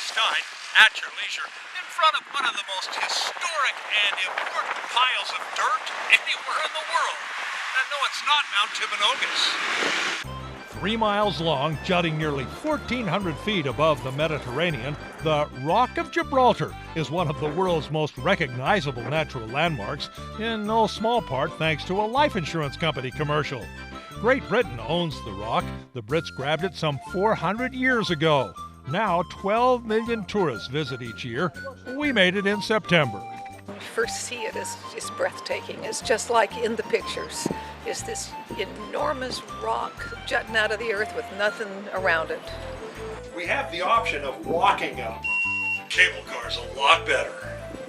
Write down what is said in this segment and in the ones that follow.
Reece at your leisure in front of one of the most historic and important piles of dirt anywhere in the world. And no, it's not Mount Timpanogos. 3 miles long, jutting nearly 1,400 feet above the Mediterranean, the Rock of Gibraltar is one of the world's most recognizable natural landmarks, in no small part thanks to a life insurance company commercial. Great Britain owns the rock. The Brits grabbed it some 400 years ago. Now 12 million tourists visit each year. We made it in September. When you first see it, it's breathtaking. It's just like in the pictures. It's this enormous rock jutting out of the earth with nothing around it. We have the option of walking up. Cable car's a lot better.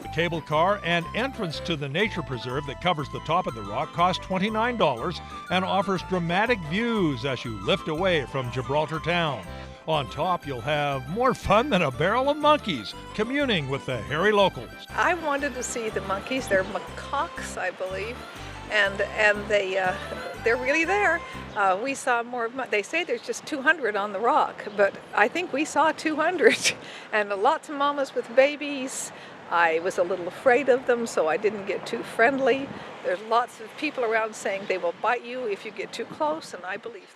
The cable car and entrance to the nature preserve that covers the top of the rock costs $29 and offers dramatic views as you lift away from Gibraltar town. On top, you'll have more fun than a barrel of monkeys, communing with the hairy locals. I wanted to see the monkeys. They're macaques, I believe, and they're really there. We saw more. They say there's just 200 on the rock, but I think we saw 200, and lots of mamas with babies. I was a little afraid of them, so I didn't get too friendly. There's lots of people around saying they will bite you if you get too close, and I believe them.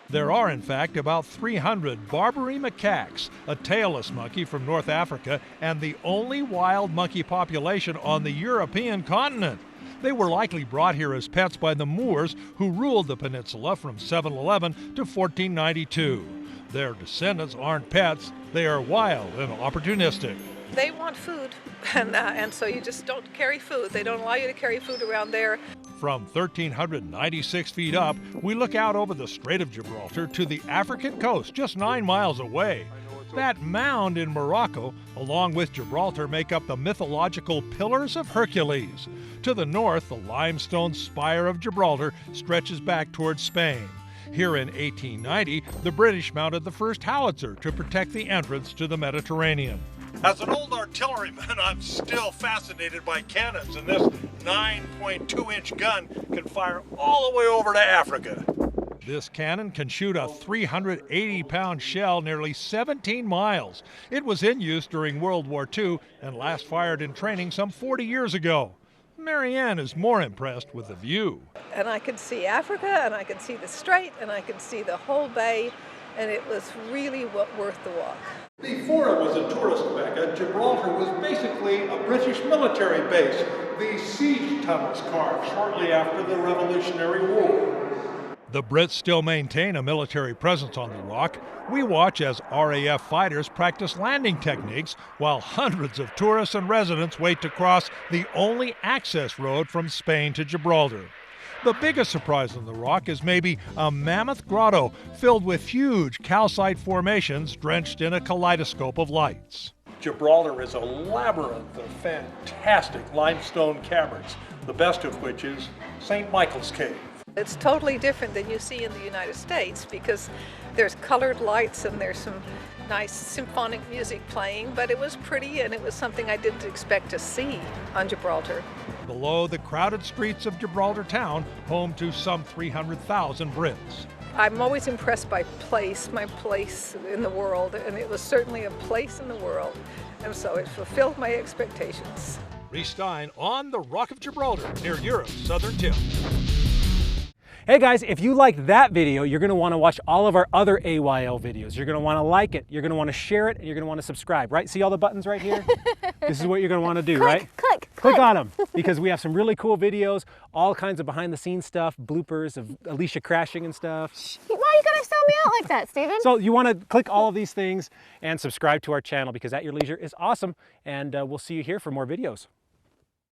There are, in fact, about 300 Barbary macaques, a tailless monkey from North Africa, and the only wild monkey population on the European continent. They were likely brought here as pets by the Moors, who ruled the peninsula from 711 to 1492. Their descendants aren't pets, they are wild and opportunistic. They want food, and so you just don't carry food. They don't allow you to carry food around there. From 1,396 feet up, we look out over the Strait of Gibraltar to the African coast, just 9 miles away. That mound in Morocco, along with Gibraltar, make up the mythological Pillars of Hercules. To the north, the limestone spire of Gibraltar stretches back towards Spain. Here in 1890, the British mounted the first howitzer to protect the entrance to the Mediterranean. As an old artilleryman, I'm still fascinated by cannons, and this 9.2-inch gun can fire all the way over to Africa. This cannon can shoot a 380-pound shell nearly 17 miles. It was in use during World War II and last fired in training some 40 years ago. Marianne is more impressed with the view. And I could see Africa, and I could see the strait, and I could see the whole bay, and it was really worth the walk. Before it was a tourist mecca, Gibraltar was basically a British military base. The siege tunnels carved shortly after the Revolutionary War. The Brits still maintain a military presence on the rock. We watch as RAF fighters practice landing techniques while hundreds of tourists and residents wait to cross the only access road from Spain to Gibraltar. The biggest surprise on the rock is maybe a mammoth grotto filled with huge calcite formations drenched in a kaleidoscope of lights. Gibraltar is a labyrinth of fantastic limestone caverns, the best of which is St. Michael's Cave. It's totally different than you see in the United States because there's colored lights and there's some nice symphonic music playing, but it was pretty and it was something I didn't expect to see on Gibraltar. Below the crowded streets of Gibraltar town, home to some 300,000 Brits. I'm always impressed by my place in the world, and it was certainly a place in the world, and so it fulfilled my expectations. Reece on the Rock of Gibraltar near Europe's southern tip. Hey guys, if you like that video, you're going to want to watch all of our other AYL videos. You're going to want to like it, you're going to want to share it, and you're going to want to subscribe, right? See all the buttons right here? This is what you're going to want to do, right? Click on them, because we have some really cool videos, all kinds of behind the scenes stuff, bloopers of Alicia crashing and stuff. Why are you going to sell me out like that, Stephen? So you want to click all of these things and subscribe to our channel, because At Your Leisure is awesome, and we'll see you here for more videos.